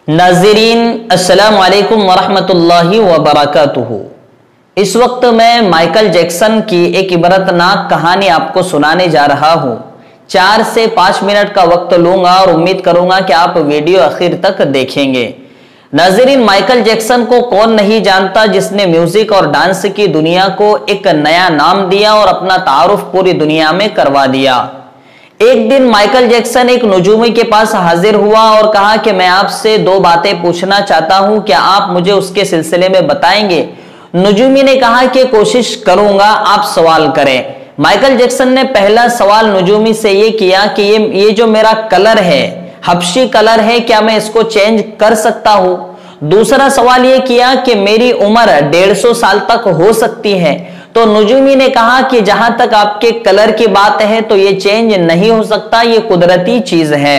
नाज़रीन अस्सलामु अलैकुम वरहमतुल्लाहि वबरकातुहू। इस वक्त मैं माइकल जैक्सन की एक इबरतनाक कहानी आपको सुनाने जा रहा हूँ। 4 से 5 मिनट का वक्त लूंगा और उम्मीद करूंगा कि आप वीडियो आखिर तक देखेंगे। नाज़रीन, माइकल जैक्सन को कौन नहीं जानता, जिसने म्यूजिक और डांस की दुनिया को एक नया नाम दिया और अपना तारुफ पूरी दुनिया में करवा दिया। एक दिन माइकल जैक्सन एक नजूमी के पास हाजिर हुआ और कहा कि मैं आपसे 2 बातें पूछना चाहता हूं, क्या आप मुझे उसके सिलसिले में बताएंगे? नजूमी ने कहा कि कोशिश करूंगा, आप सवाल करें। माइकल जैक्सन ने पहला सवाल नजूमी से ये किया कि ये जो मेरा कलर है, हबशी कलर है, क्या मैं इसको चेंज कर सकता हूं? दूसरा सवाल ये किया कि मेरी उम्र 150 साल तक हो सकती है। तो नजूमी ने कहा कि जहां तक आपके कलर की बात है तो ये चेंज नहीं हो सकता, ये कुदरती चीज है।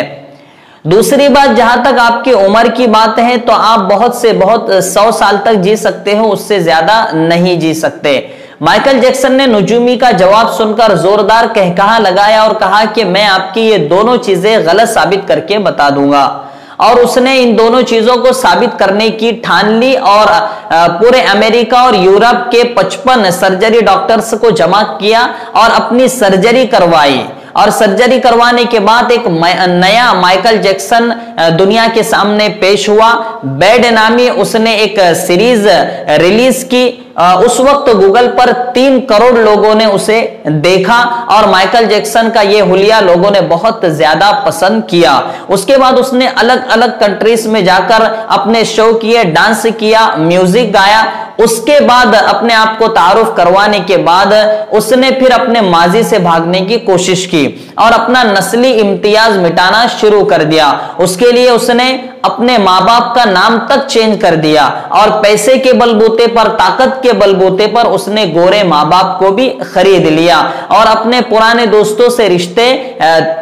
दूसरी बात, जहां तक आपकी उम्र की बात है तो आप बहुत से बहुत 100 साल तक जी सकते हो, उससे ज्यादा नहीं जी सकते। माइकल जैक्सन ने नजूमी का जवाब सुनकर जोरदार कहकहा लगाया और कहा कि मैं आपकी ये दोनों चीजें गलत साबित करके बता दूंगा। और उसने इन दोनों चीजों को साबित करने की ठान ली और पूरे अमेरिका और यूरोप के 55 सर्जरी डॉक्टर्स को जमा किया और अपनी सर्जरी करवाई। और सर्जरी करवाने के बाद एक नया माइकल जैक्सन दुनिया के सामने पेश हुआ। बैड नामी उसने एक सीरीज रिलीज की। उस वक्त गूगल पर 3 करोड़ लोगों ने उसे देखा और माइकल जैक्सन का ये हुलिया लोगों ने बहुत ज्यादा पसंद किया। उसके बाद उसने अलग अलग कंट्रीज में जाकर अपने शो किए, डांस किया, म्यूजिक गाया। उसके बाद अपने आप को तारुफ करवाने के बाद उसने फिर अपने माजी से भागने की कोशिश की और अपना नस्ली इम्तियाज मिटाना शुरू कर दिया। उसके लिए उसने अपने माँ बाप का नाम तक चेंज कर दिया और पैसे के बलबूते पर, ताकत के बलबूते पर उसने गोरे माँ बाप को भी खरीद लिया और अपने पुराने दोस्तों से रिश्ते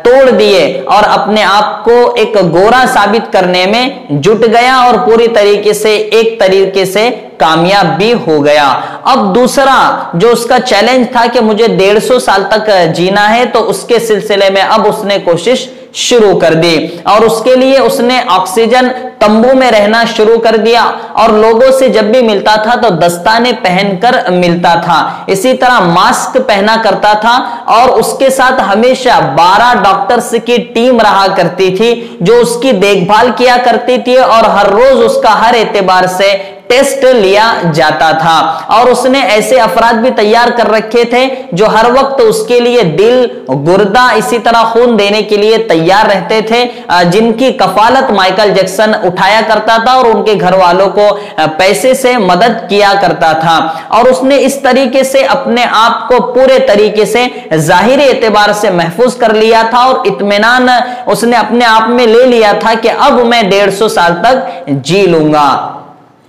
तोड़ दिए और अपने आप को एक गोरा साबित करने में जुट गया और पूरी तरीके से एक तरीके से कामयाब भी हो गया। अब दूसरा जो उसका चैलेंज था कि मुझे 150 साल तक जीना है, तो उसके सिलसिले में अब उसने कोशिश शुरू कर दी और उसके लिए उसने ऑक्सीजन तंबू में रहना शुरू कर दिया और लोगों से जब भी मिलता था तो दस्ताने पहनकर मिलता था। इसी तरह मास्क पहना करता था और उसके साथ हमेशा 12 डॉक्टर्स की टीम रहा करती थी जो उसकी देखभाल किया करती थी और हर रोज उसका हर एतबार से टेस्ट लिया जाता था। और उसने ऐसे अफराद भी तैयार कर रखे थे जो हर वक्त उसके लिए दिल, गुर्दा, इसी तरह खून देने के लिए तैयार रहते थे, जिनकी कफालत माइकल जैक्सन उठाया करता था और उनके घर वालों को पैसे से मदद किया करता था। और उसने इस तरीके से अपने आप को पूरे तरीके से जाहिरी एतबार से महफूज कर लिया था और इत्मीनान उसने अपने आप में ले लिया था कि अब मैं 150 साल तक जी लूंगा।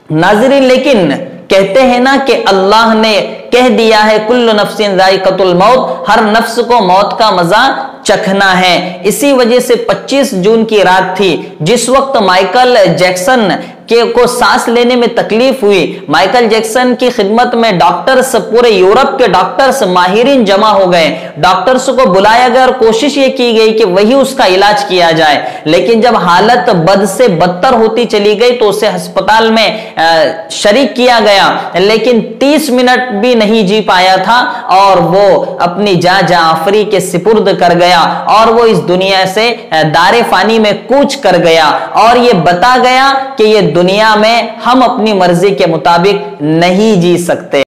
नाज़रीन, लेकिन कहते हैं ना कि अल्लाह ने कह दिया है कुल्लु नफ्सिन ज़ाइक़तुल मौत, हर नफ्स को मौत का मजा चखना है। इसी वजह से 25 जून की रात थी जिस वक्त माइकल जैक्सन को सांस लेने में तकलीफ हुई। माइकल जैक्सन की खिदमत में डॉक्टर्स, पूरे यूरोप के डॉक्टर्स, माहिरीन जमा हो गए। डॉक्टर्स को बुलाया गया और कोशिश ये की गई कि वही उसका इलाज किया जाए, लेकिन जब हालत बद से बदतर होती चली गई तो उसे अस्पताल में शरीक किया गया, लेकिन 30 मिनट भी नहीं जी पाया था और वो अपनी जान आफरी के सिपुर्द कर गया और वो इस दुनिया से दारे फानी में कूच कर गया। और ये बता गया कि ये दुनिया में हम अपनी मर्जी के मुताबिक नहीं जी सकते।